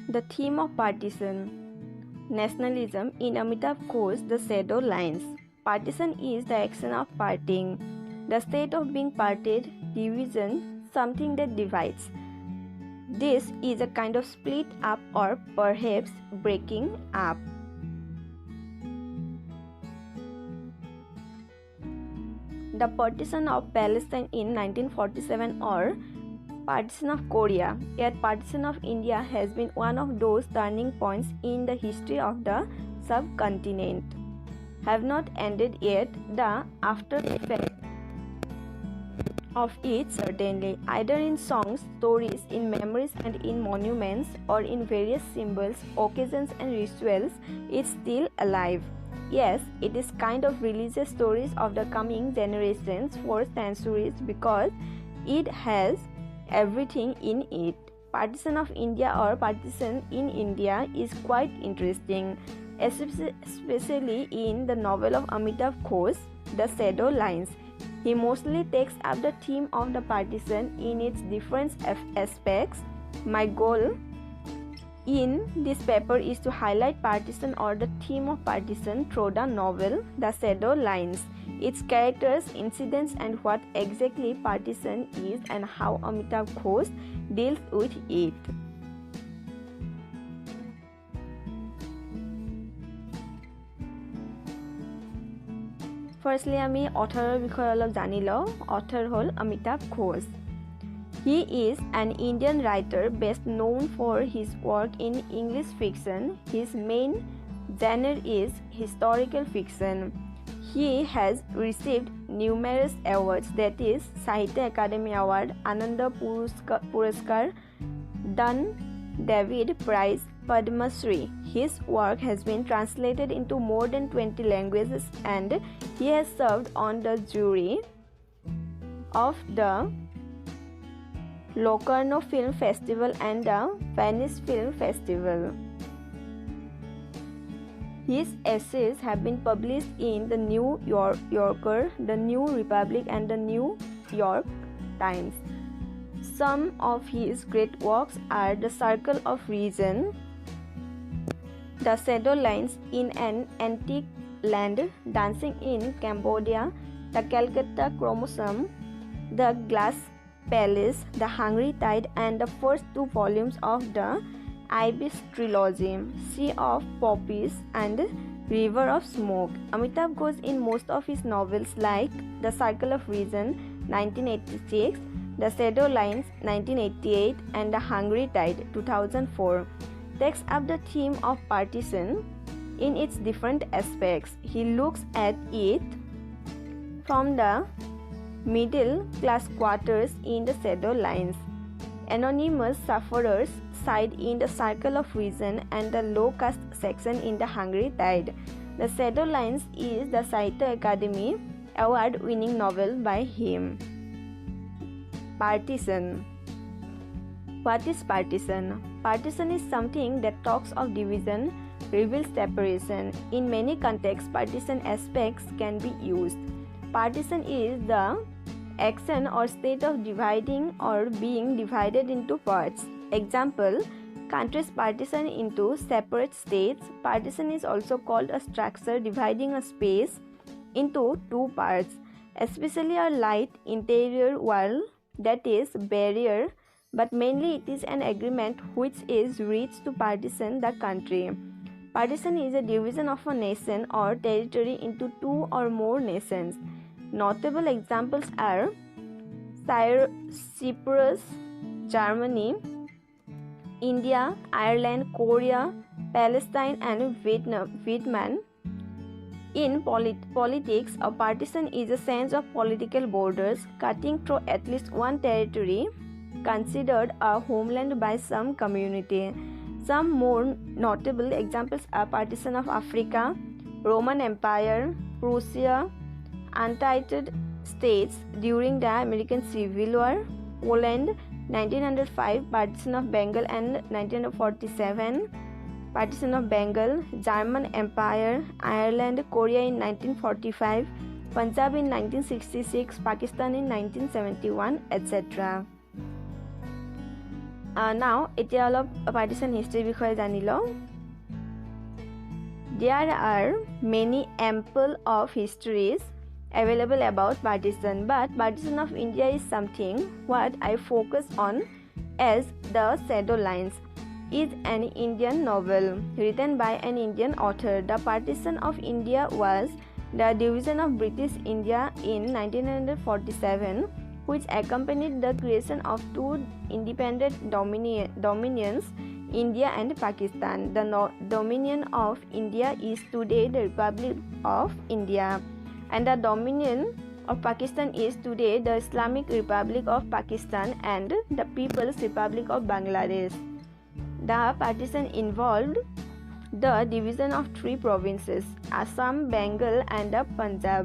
The theme of partition nationalism in Amitav Ghosh, The Shadow Lines. Partition is the action of parting, the state of being parted, division, something that divides. This is a kind of split up or perhaps breaking up. The partition of Palestine in 1947 or partition of Korea, yet partition of India has been one of those turning points in the history of the subcontinent. Have not ended yet, the after effect of it certainly, either in songs, stories, in memories and in monuments, or in various symbols, occasions and rituals, is still alive. Yes, it is kind of religious stories of the coming generations for centuries because it has everything in it. Partition of India or partition in India is quite interesting, especially in the novel of Amitav Ghosh, The Shadow Lines. He mostly takes up the theme of the partition in its different aspects. My goal in this paper is to highlight partition or the theme of partition through the novel The Shadow Lines, its characters, incidents and what exactly partition is and how Amitav Ghosh deals with it. Firstly, আমি অথৰৰ বিষয়ে অলপ জানি লওঁ। অথৰ হ'ল Amitabh Ghosh. He is an Indian writer best known for his work in English fiction. His main genre is historical fiction. He has received numerous awards, that is, Sahitya Academy Award, Ananda Puraskar, Dun David Prize, Padma Shri. His work has been translated into more than 20 languages and he has served on the jury of the Locarno Film Festival and the Venice Film Festival. His essays have been published in the New Yorker, the New Republic and the New York Times. Some of his great works are The Circle of Reason, The Shadow Lines in an Antique Land, Dancing in Cambodia, The Calcutta Chromosome, The Glass Palace, The Hungry Tide and the first 2 volumes of the Ibis trilogy, Sea of Poppies and River of Smoke. Amitav Ghosh in most of his novels like The Circle of Reason 1986, The Shadow Lines 1988 and The Hungry Tide 2004 takes up the theme of partition in its different aspects. He looks at it from the middle class quarters in The Shadow Lines, anonymous sufferers side in The Circle of Reason and the low caste section in The Hungry Tide. The Shadow Lines is the Sahitya Academy Award winning novel by him. Partition. What is partition? Partition is something that talks of division, reveals separation. In many contexts, partition aspects can be used. Partition is the action or state of dividing or being divided into parts. Example, countries partition into separate states. Partition is also called a structure dividing a space into 2 parts, especially a light interior wall, that is, barrier, but mainly it is an agreement which is reached to partition the country. Partition is a division of a nation or territory into 2 or more nations. Notable examples are Cyprus, Germany, India, Ireland, Korea, Palestine and Vietnam. In politics, a partition is a sense of political borders cutting through at least one territory considered a homeland by some community. Some more notable examples are partition of Africa, Roman Empire, Prussia, United States during the American Civil War, Poland 1905, partition of Bengal and 1947, partition of Bengal, German Empire, Ireland, Korea in 1945, Punjab in 1966, Pakistan in 1971, etc. Now এতিয়া অলপ partition history বিষয়ে জানি লওঁ. There are many ample of histories available about partition, but partition of India is something what I focus on as the shadow lines is an Indian novel written by an Indian author. The partition of India was the division of British India in 1947, which accompanied the creation of two independent dominions, India and Pakistan. The dominion of India is today the Republic of India, and the dominion of Pakistan is today the Islamic Republic of Pakistan and the People's Republic of Bangladesh. The partition involved the division of three provinces, Assam, Bengal, and Punjab,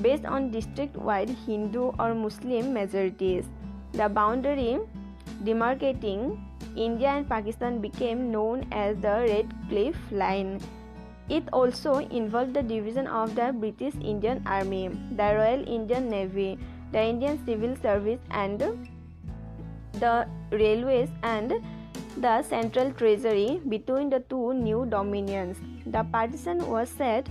based on district-wide Hindu or Muslim majorities. The boundary demarcating India and Pakistan became known as the Red Cliff Line. It also involved the division of the British Indian Army, the Royal Indian Navy, the Indian Civil Service, and the railways and the central treasury between the two new dominions. The partition was set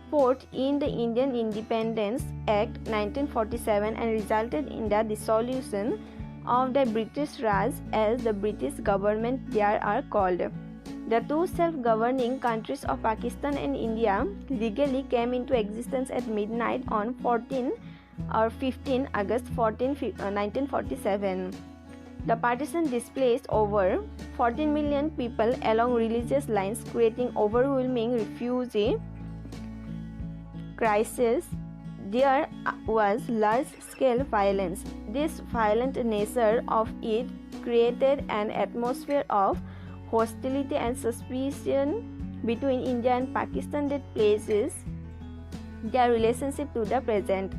forth in the Indian Independence Act 1947 and resulted in the dissolution of the British Raj, as the British government there are called. The two self-governing countries of Pakistan and India legally came into existence at midnight on 15 August 1947. The partition displaced over 14 million people along religious lines, creating overwhelming refugee crisis. There was large-scale violence. This violent nature of it created an atmosphere of hostility and suspicion between India and Pakistan that places their relationship to the present.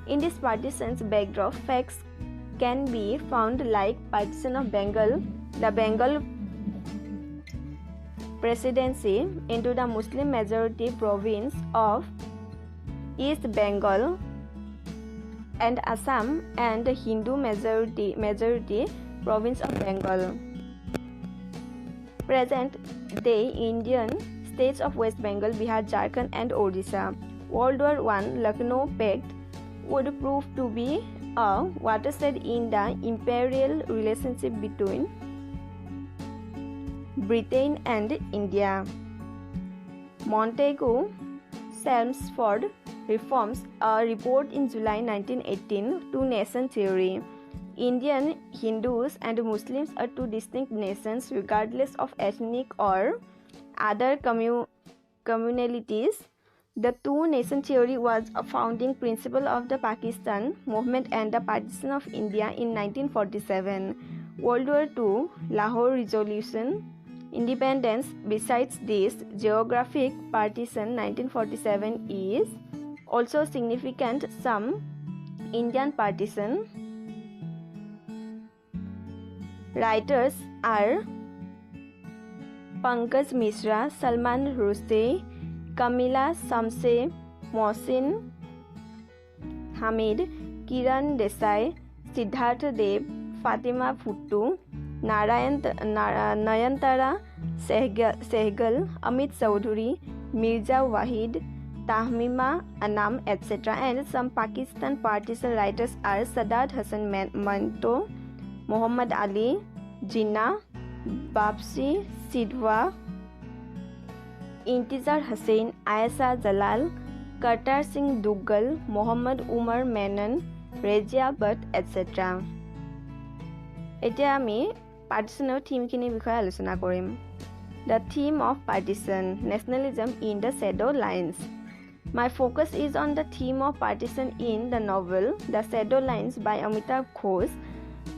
In this partition's backdrop, facts can be found like partition of Bengal, the Bengal presidency into the Muslim majority province of East Bengal and Assam, and the Hindu majority province of Bengal. Present-day Indian states of West Bengal, Bihar, Jharkhand, and Odisha. World War I Lucknow Pact would prove to be a watershed in the imperial relationship between Britain and India. Montagu Chelmsford reforms a report in July 1918 to nation theory. Indian Hindus and Muslims are two distinct nations regardless of ethnic or other communalities. The two-nation theory was a founding principle of the Pakistan movement and the partition of India in 1947. World War II, Lahore Resolution, independence. Besides this geographic partition, 1947 is also significant. Some Indian partition writers are Pankaj Mishra, Salman Rushdie, Kamila Shamse, Mohsin Hamid, Kiran Desai, Siddhartha Dev, Fatima Bhutto, Nayantara Sehgal, Amit Chaudhuri, Mirza Wahid, Tahmima Anam, etc. And some Pakistan partition writers are Sadat Hasan Manto, Muhammad Ali Jinnah, Babsi Sidhwa, Intizar Hussain, Ayesha Jalal, Kartar Singh Duggal, Muhammad Umar Menon, Rejia Butt, etc. এতিয়া আমি partitionৰ থিমখিনি বিষয়ে আলোচনা কৰিম. The theme of partition, nationalism in the shadow lines. My focus is on the theme of partition in the novel The Shadow Lines by Amitav Ghosh.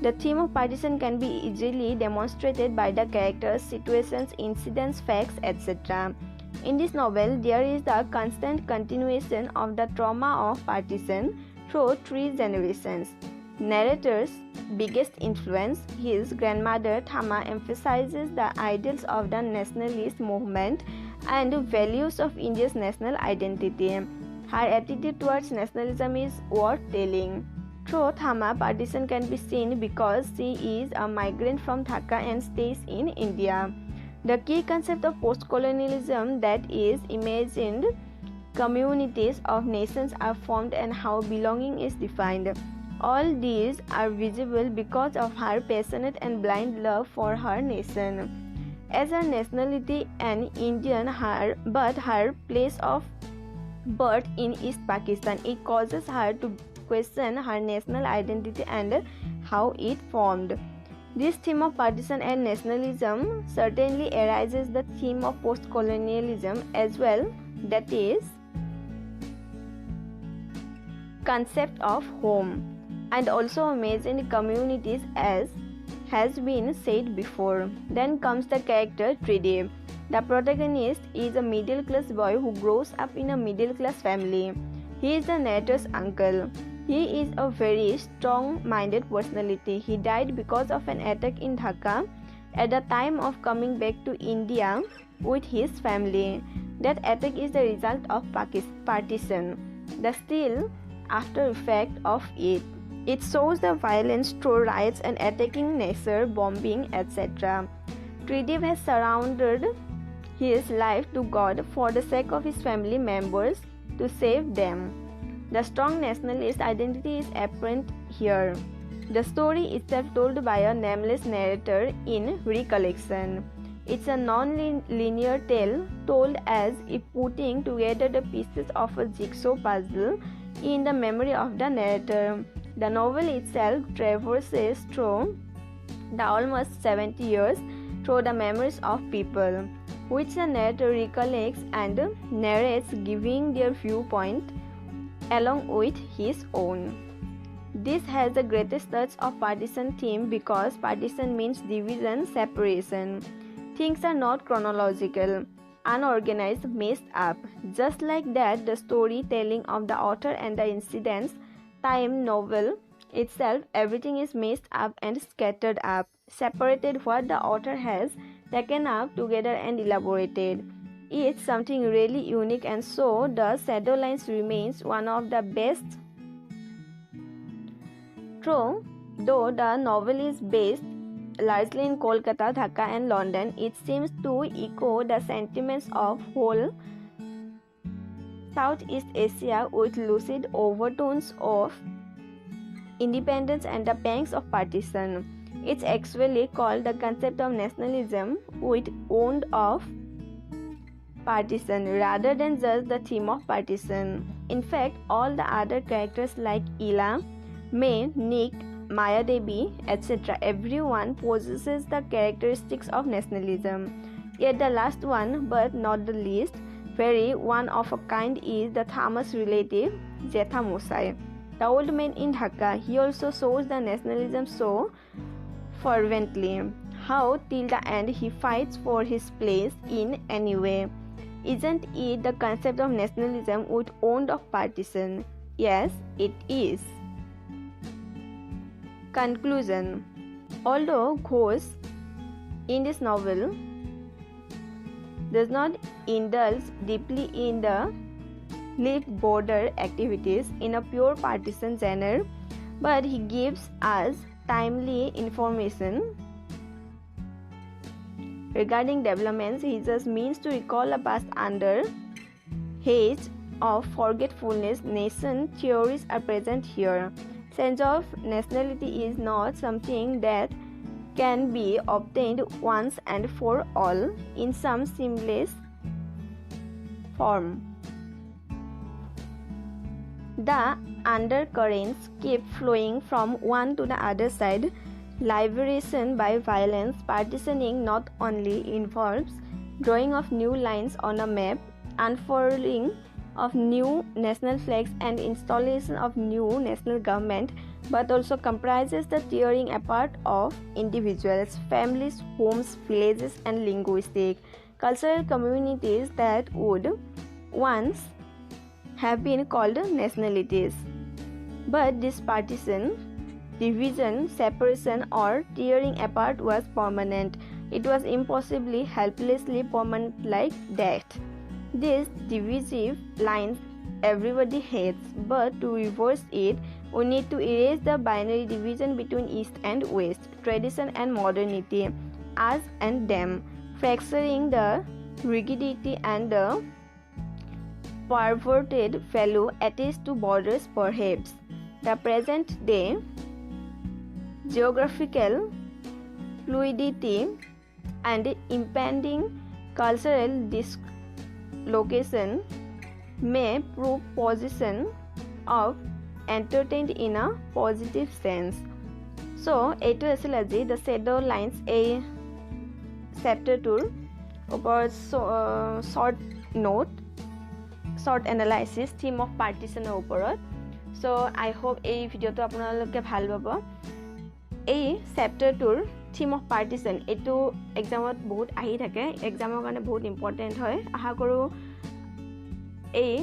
The theme of partition can be easily demonstrated by the characters, situations, incidents, facts, etc. In this novel, there is the constant continuation of the trauma of partition through three generations. Narrator's biggest influence, his grandmother Thama, emphasizes the ideals of the nationalist movement and values of India's national identity. Her attitude towards nationalism is worth telling. Through Thama, partition can be seen because she is a migrant from Dhaka and stays in India. The key concept of post-colonialism, that is, imagined communities of nations are formed and how belonging is defined. All these are visible because of her passionate and blind love for her nation. As her nationality an Indian, but her place of birth in East Pakistan, it causes her to question her national identity and how it formed. This theme of partition and nationalism certainly arises the theme of post-colonialism as well, that is, concept of home, and also imagined communities as has been said before. Then comes the character Tridib. The protagonist is a middle-class boy who grows up in a middle-class family. He is the narrator's uncle. He is a very strong-minded personality. He died because of an attack in Dhaka at the time of coming back to India with his family. That attack is the result of partition. The still after effect of it. It shows the violence through riots and attacking nature, bombing, etc. Tridib has surrendered his life to God for the sake of his family members to save them. The strong nationalist identity is apparent here. The story itself told by a nameless narrator in recollection. It's a non-linear tale told as if putting together the pieces of a jigsaw puzzle in the memory of the narrator. The novel itself traverses through the almost 70 years through the memories of people, which the narrator recollects and narrates, giving their viewpoint along with his own. This has the greatest touch of partition theme because partition means division, separation. Things are not chronological, unorganized, messed up. Just like that, the storytelling of the author and the incidents, time novel itself, everything is messed up and scattered up, separated what the author has taken up together and elaborated. It's something really unique, and so the Shadow Lines remains one of the best. True, though the novel is based largely in Kolkata, Dhaka and London, it seems to echo the sentiments of whole Southeast Asia with lucid overtones of independence and the pangs of partition. It's actually called the concept of nationalism with wound of partition rather than just the theme of partition. In fact, all the other characters like Ila, May, Nick, Maya Devi, etc., everyone possesses the characteristics of nationalism. Yet the last one, but not the least, very one of a kind is the Thomas relative, Jetha Mosai. The old man in Dhaka, he also shows the nationalism so fervently. How till the end he fights for his place in any way. Isn't it the concept of nationalism with wound of partition? Yes, it is. Conclusion. Although Ghosh in this novel does not indulge deeply in the lived border activities in a pure partisan genre, but he gives us timely information regarding developments. He just means to recall a past under haze of forgetfulness. Nation theories are present here. Sense of nationality is not something that can be obtained once and for all in some seamless form. The undercurrents keep flowing from one to the other side. Liberation by violence, partitioning not only involves drawing of new lines on a map, unfurling of new national flags and installation of new national government, but also comprises the tearing apart of individuals, families, homes, villages and linguistic, cultural communities that would once have been called nationalities. But this partition, division, separation or tearing apart was permanent. It was impossibly, helplessly permanent like that. These divisive lines everybody hates, but to reverse it, We need to erase the binary division between East and West, tradition and modernity, us and them, fracturing the rigidity and the perverted value attached to borders perhaps. The present day geographical fluidity and impending cultural dislocation may prove position of entertained in a positive sense. So, এইটো আছিল আজি the shadow lines এই চেপ্টাৰটোৰ ওপৰত short note, short analysis theme of partition ওপৰত. So, I hope এই ভিডিওটো আপোনালোকে ভাল পাব. এই চেপ্টাৰটোৰ theme of partition এইটো এক্সামত বহুত আহি থাকে, এক্সামৰ কাৰণে বহুত ইম্পৰ্টেণ্ট হয়. আশা কৰোঁ এই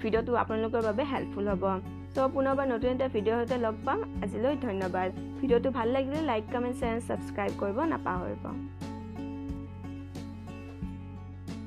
ভিডিওটো আপোনালোকৰ বাবে হেল্পফুল হ'ব. So, পুনৰবাৰ নতুন এটা ভিডিঅ'ৰ সৈতে লগ পাম. আজিলৈ ধন্যবাদ. ভিডিঅ'টো ভাল লাগিলে লাইক, কমেণ্ট, শ্বেয়াৰ, ছাবস্ক্ৰাইব কৰিব নাপাহৰিব.